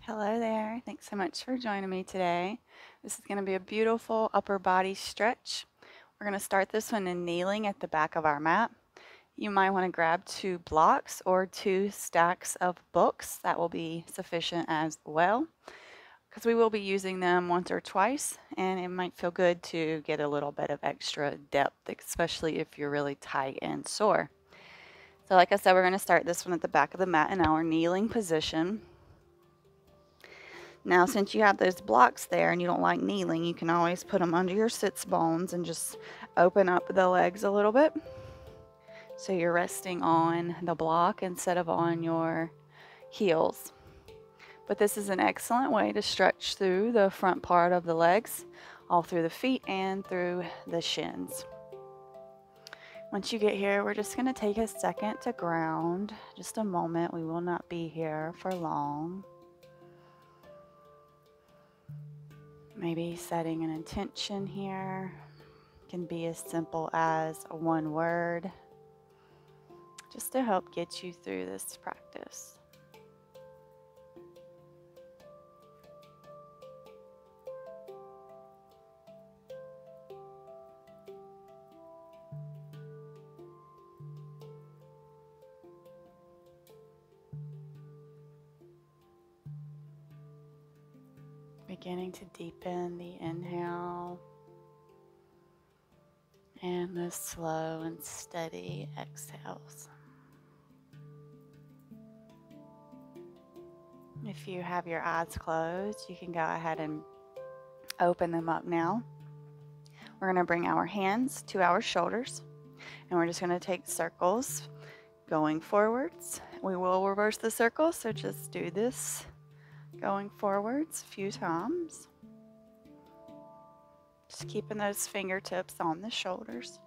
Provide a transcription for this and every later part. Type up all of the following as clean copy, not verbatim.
Hello there. Thanks so much for joining me today. This is going to be a beautiful upper body stretch. We're going to start this one in kneeling at the back of our mat. You might want to grab 2 blocks or 2 stacks of books. That will be sufficient as well, because we will be using them once or twice, and it might feel good to get a little bit of extra depth, especially if you're really tight and sore. So like I said, we're going to start this one at the back of the mat in our kneeling position. Now, since you have those blocks there and you don't like kneeling, you can always put them under your sits bones and just open up the legs a little bit. So you're resting on the block instead of on your heels. But this is an excellent way to stretch through the front part of the legs, all through the feet and through the shins. Once you get here, we're just going to take a second to ground. Just a moment. We will not be here for long. Maybe setting an intention here can be as simple as one word, just to help get you through this practice. Beginning to deepen the inhale and the slow and steady exhales. If you have your eyes closed, you can go ahead and open them up now. We're going to bring our hands to our shoulders, and we're just going to take circles going forwards. We will reverse the circle, so just do this going forwards a few times. Just keeping those fingertips on the shoulders.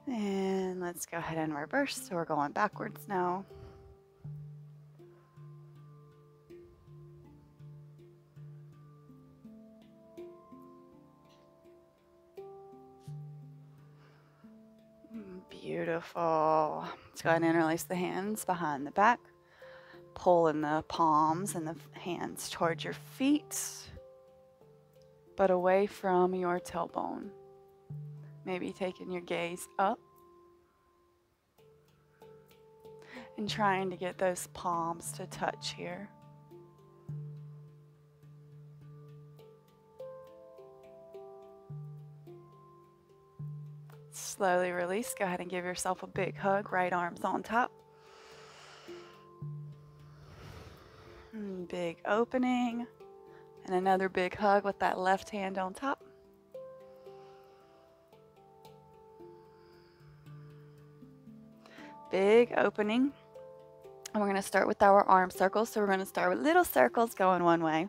And let's go ahead and reverse. So we're going backwards now. Beautiful. Let's go ahead and release the hands behind the back. Pulling the palms and the hands towards your feet, but away from your tailbone. Maybe taking your gaze up and trying to get those palms to touch here. Slowly release. Go ahead and give yourself a big hug. Right arms on top. Big opening, and another big hug with that left hand on top. Big opening. And we're going to start with our arm circles. So we're going to start with little circles going one way,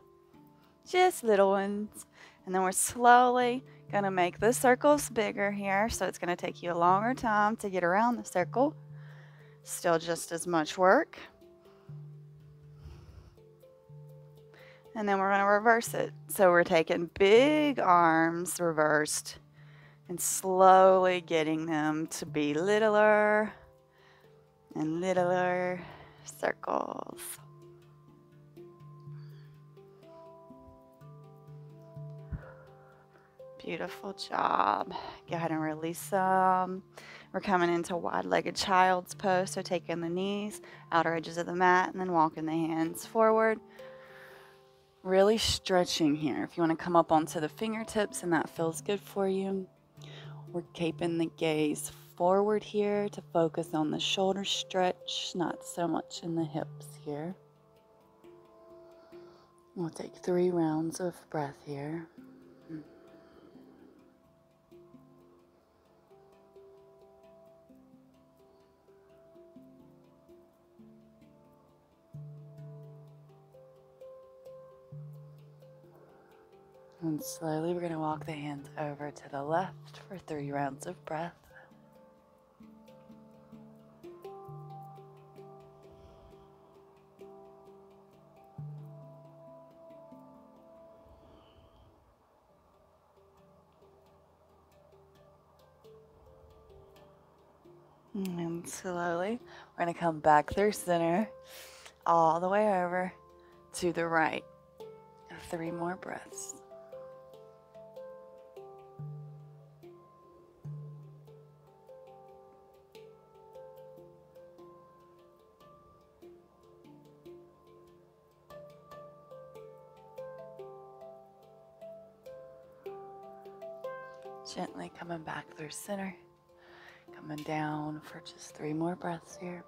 just little ones, and then we're slowly going to make the circles bigger here. So it's going to take you a longer time to get around the circle. Still just as much work. And then we're going to reverse it. So we're taking big arms reversed and slowly getting them to be littler and littler circles. Beautiful job. Go ahead and release them. We're coming into wide-legged child's pose. So taking the knees, outer edges of the mat, and then walking the hands forward. Really stretching here. If you want to come up onto the fingertips and that feels good for you, we're keeping the gaze forward here to focus on the shoulder stretch, not so much in the hips here. We'll take 3 rounds of breath here. And slowly we're going to walk the hands over to the left for 3 rounds of breath. And slowly, we're going to come back through center, all the way over to the right. 3 more breaths. Gently coming back through center, coming down for just 3 more breaths here.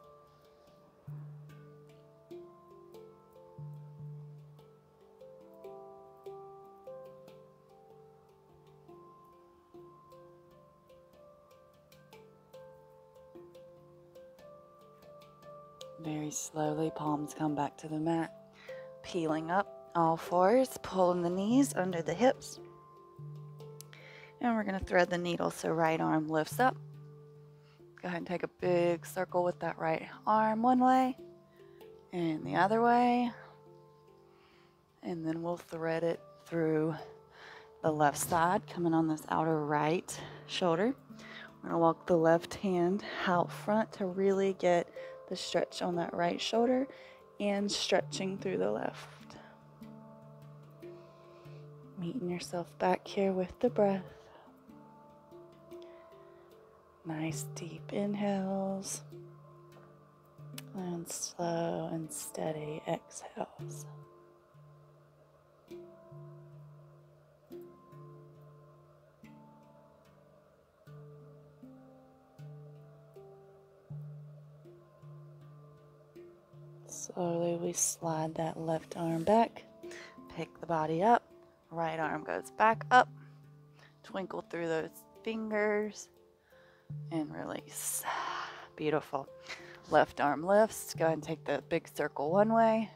Very slowly, palms come back to the mat, peeling up all fours, pulling the knees under the hips. And we're going to thread the needle so right arm lifts up. Go ahead and take a big circle with that right arm one way and the other way. And then we'll thread it through the left side, coming on this outer right shoulder. We're going to walk the left hand out front to really get the stretch on that right shoulder and stretching through the left. Meeting yourself back here with the breath. Nice deep inhales and slow and steady exhales. Slowly we slide that left arm back, pick the body up, right arm goes back up, twinkle through those fingers, and release. Beautiful. Left arm lifts. Go ahead and take the big circle one way,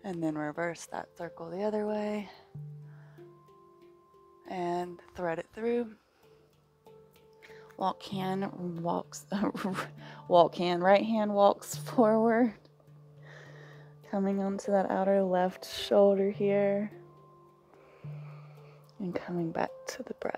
and then reverse that circle the other way, and thread it through. Right hand walks forward, coming onto that outer left shoulder here, and coming back to the breath.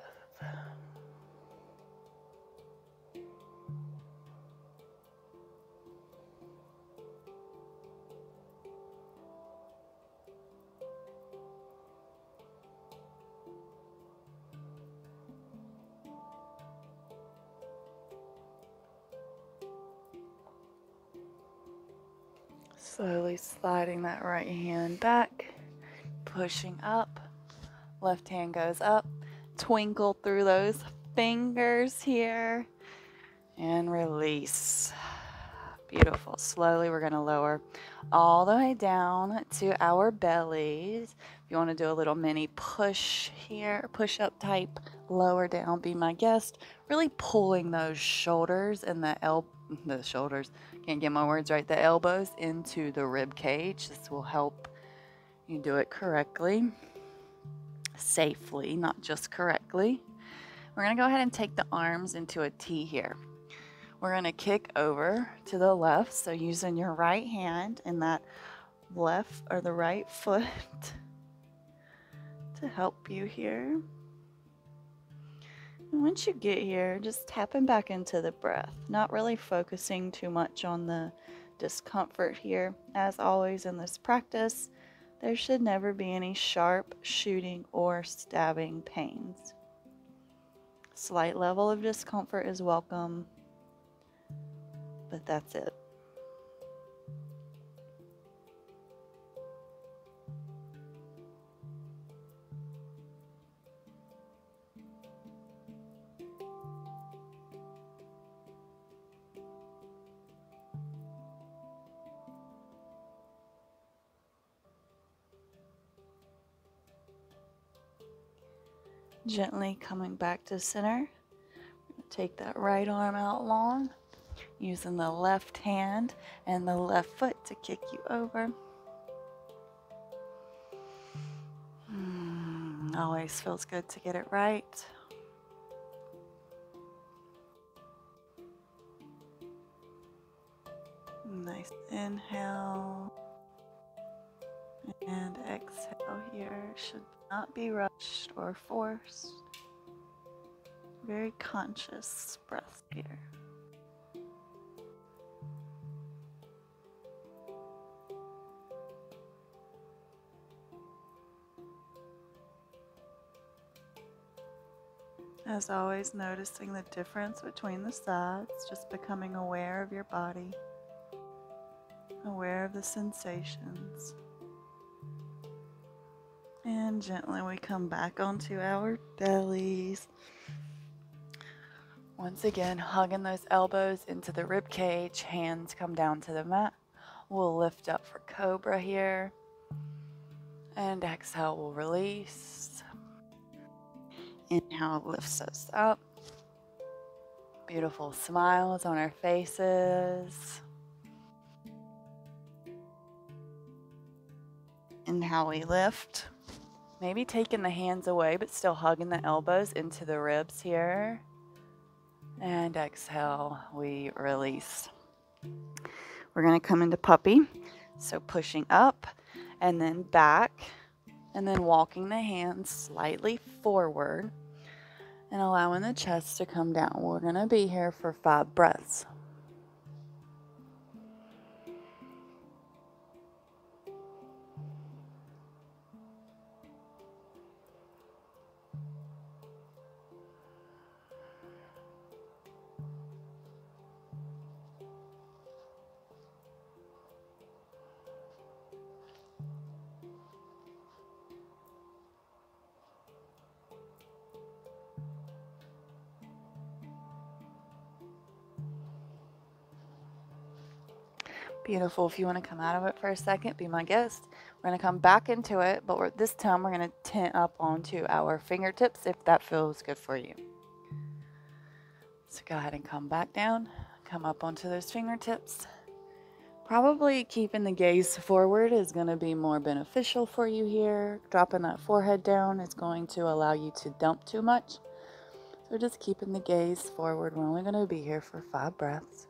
Slowly sliding that right hand back, pushing up, left hand goes up, twinkle through those fingers here, and release. Beautiful. Slowly we're going to lower all the way down to our bellies. If you want to do a little mini push here, push up type, lower down, be my guest. Really pulling those shoulders and the shoulders, can't get my words right, the elbows into the rib cage. This will help you do it correctly, safely, not just correctly. We're going to go ahead and take the arms into a T here. We're going to kick over to the left, so using your right hand and that left or the right foot to help you here. And once you get here, just tapping back into the breath, not really focusing too much on the discomfort here. As always in this practice, there should never be any sharp, shooting, or stabbing pains. Slight level of discomfort is welcome, but that's it. Gently coming back to center. Take that right arm out long, using the left hand and the left foot to kick you over. Always feels good to get it right. Nice inhale and exhale here. Should not be rushed or forced. Very conscious breath here. As always, noticing the difference between the sides, just becoming aware of your body, aware of the sensations. And gently we come back onto our bellies. Once again, hugging those elbows into the rib cage, hands come down to the mat. We'll lift up for cobra here. And exhale, we'll release. Inhale lifts us up. Beautiful smiles on our faces. Inhale, we lift. Maybe taking the hands away, but still hugging the elbows into the ribs here. And exhale, we release. We're going to come into puppy. So pushing up and then back, and then walking the hands slightly forward and allowing the chest to come down. We're going to be here for 5 breaths. Beautiful. If you want to come out of it for a second, be my guest. We're going to come back into it, but this time we're going to tent up onto our fingertips if that feels good for you. So go ahead and come back down, come up onto those fingertips. Probably keeping the gaze forward is going to be more beneficial for you here. Dropping that forehead down is going to allow you to dump too much. So just keeping the gaze forward. We're only going to be here for 5 breaths.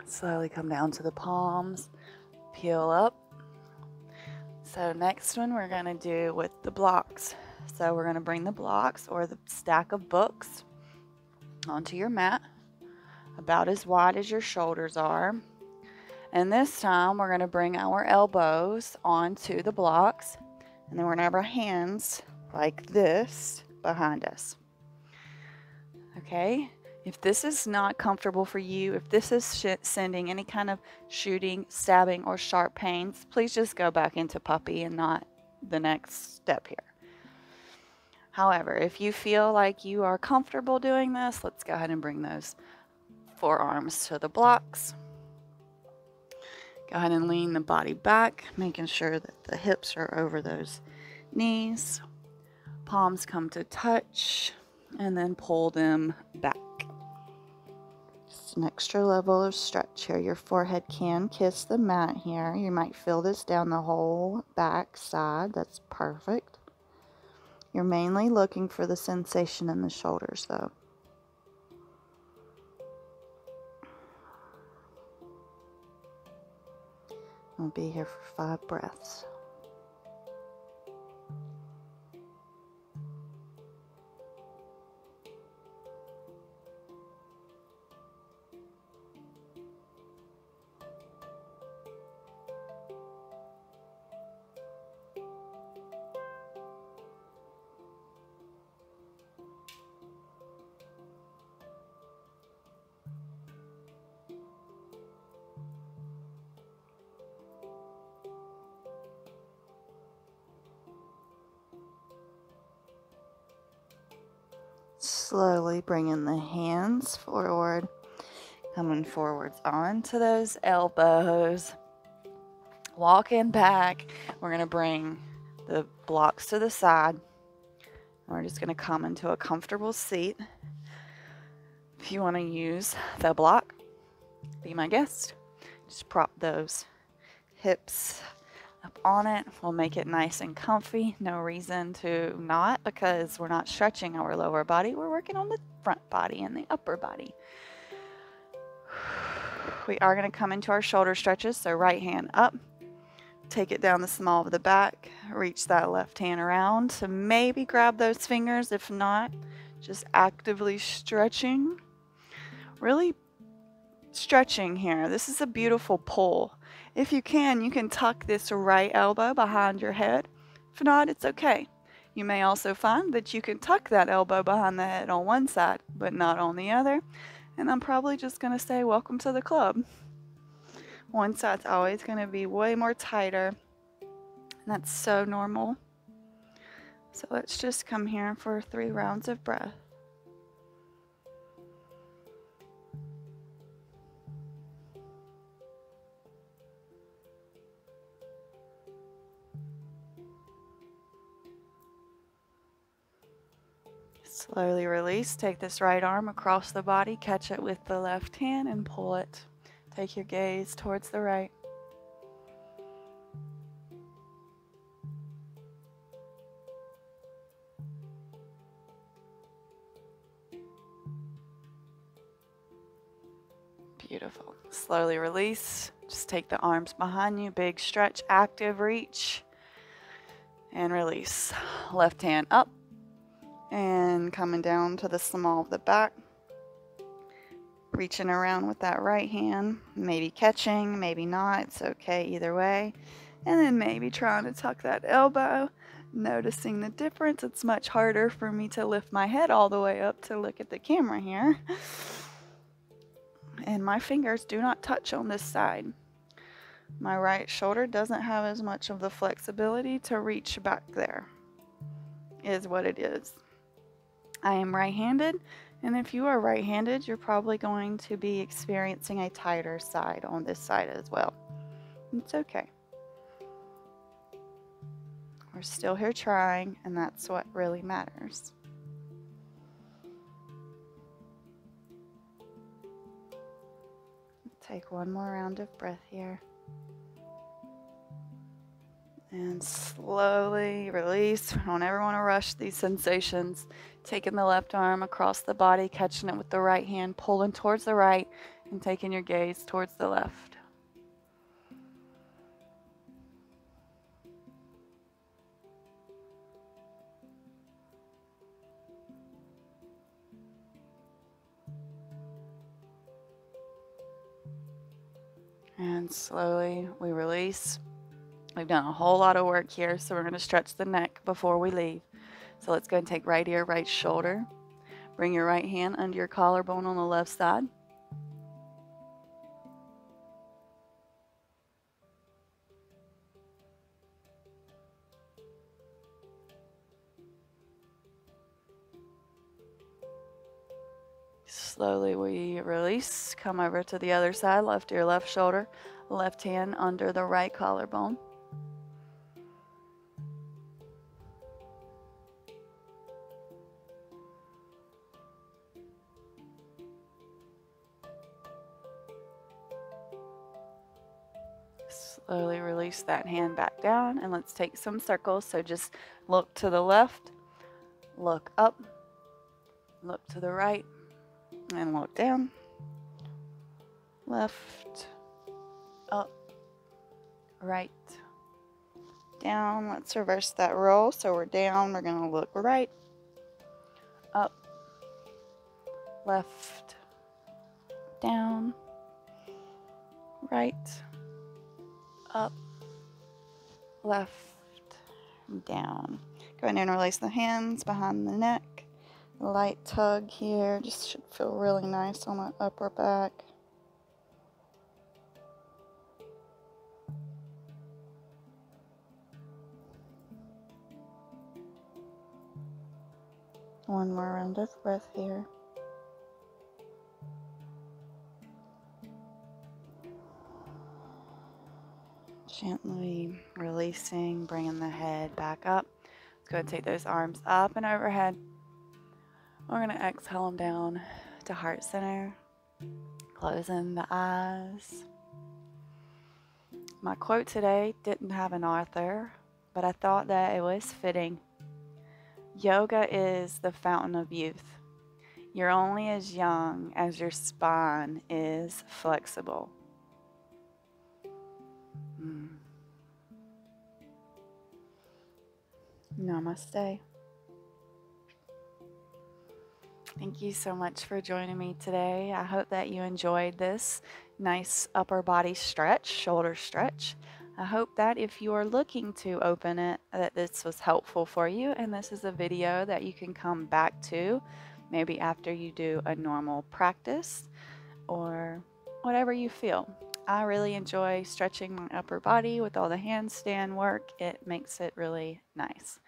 Slowly come down to the palms, peel up. So next one we're going to do with the blocks. So we're going to bring the blocks or the stack of books onto your mat, about as wide as your shoulders are. And this time we're going to bring our elbows onto the blocks, and then we're going to have our hands like this behind us. Okay? If this is not comfortable for you, if this is sending any kind of shooting, stabbing, or sharp pains, please just go back into puppy and not the next step here. However, if you feel like you are comfortable doing this, let's go ahead and bring those forearms to the blocks. Go ahead and lean the body back, making sure that the hips are over those knees. Palms come to touch, and then pull them back. Just an extra level of stretch here. Your forehead can kiss the mat here. You might feel this down the whole back side. That's perfect. You're mainly looking for the sensation in the shoulders, though. We'll be here for 5 breaths. Slowly bringing the hands forward, coming forwards onto those elbows, walking back. We're going to bring the blocks to the side. We're just going to come into a comfortable seat. If you want to use the block be my guest. Just prop those hips up on it. We'll make it nice and comfy. No reason to not, because we're not stretching our lower body. We're working on the front body and the upper body. We are going to come into our shoulder stretches. So right hand up, take it down the small of the back, reach that left hand around. So maybe grab those fingers. If not, just actively stretching. Really stretching here. This is a beautiful pull. If you can tuck this right elbow behind your head. If not, it's okay. You may also find that you can tuck that elbow behind the head on one side, but not on the other. And I'm probably just going to say, welcome to the club. One side's always going to be way more tighter. And that's so normal. So let's just come here for 3 rounds of breath. Slowly release. Take this right arm across the body, catch it with the left hand and pull it. Take your gaze towards the right. Beautiful. Slowly release. Just take the arms behind you, big stretch, active reach, and release. Left hand up. And coming down to the small of the back, reaching around with that right hand, maybe catching, maybe not, it's okay either way. And then maybe trying to tuck that elbow, noticing the difference. It's much harder for me to lift my head all the way up to look at the camera here. And my fingers do not touch on this side. My right shoulder doesn't have as much of the flexibility to reach back there, is what it is. I am right-handed, and if you are right-handed, you're probably going to be experiencing a tighter side on this side as well. It's okay. We're still here trying, and that's what really matters. Take one more round of breath here. And slowly release. Don't ever want to rush these sensations. Taking the left arm across the body, catching it with the right hand, pulling towards the right, and taking your gaze towards the left. And slowly we release. We've done a whole lot of work here, so we're going to stretch the neck before we leave. So let's go and take right ear, right shoulder. Bring your right hand under your collarbone on the left side. Slowly we release. Come over to the other side, left ear, left shoulder, left hand under the right collarbone. Slowly release that hand back down, and let's take some circles. So just look to the left, look up, look to the right, and look down. Left, up, right, down. Let's reverse that roll. So we're down, we're going to look right, up, left, down, right, up, left, down. Go ahead and release the hands behind the neck. Light tug here, just should feel really nice on the upper back. One more round of breath here. Gently releasing, bringing the head back up. Let's go ahead and take those arms up and overhead. We're going to exhale them down to heart center. Closing the eyes. My quote today didn't have an author, but I thought that it was fitting. Yoga is the fountain of youth. You're only as young as your spine is flexible. Namaste. Thank you so much for joining me today. I hope that you enjoyed this nice upper body stretch, shoulder stretch. I hope that if you are looking to open it, that this was helpful for you, and this is a video that you can come back to maybe after you do a normal practice or whatever you feel. I really enjoy stretching my upper body with all the handstand work. It makes it really nice.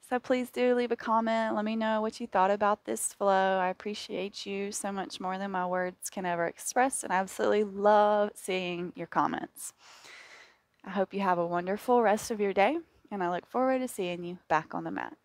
So please do leave a comment. Let me know what you thought about this flow. I appreciate you so much more than my words can ever express, and I absolutely love seeing your comments. I hope you have a wonderful rest of your day, and I look forward to seeing you back on the mat.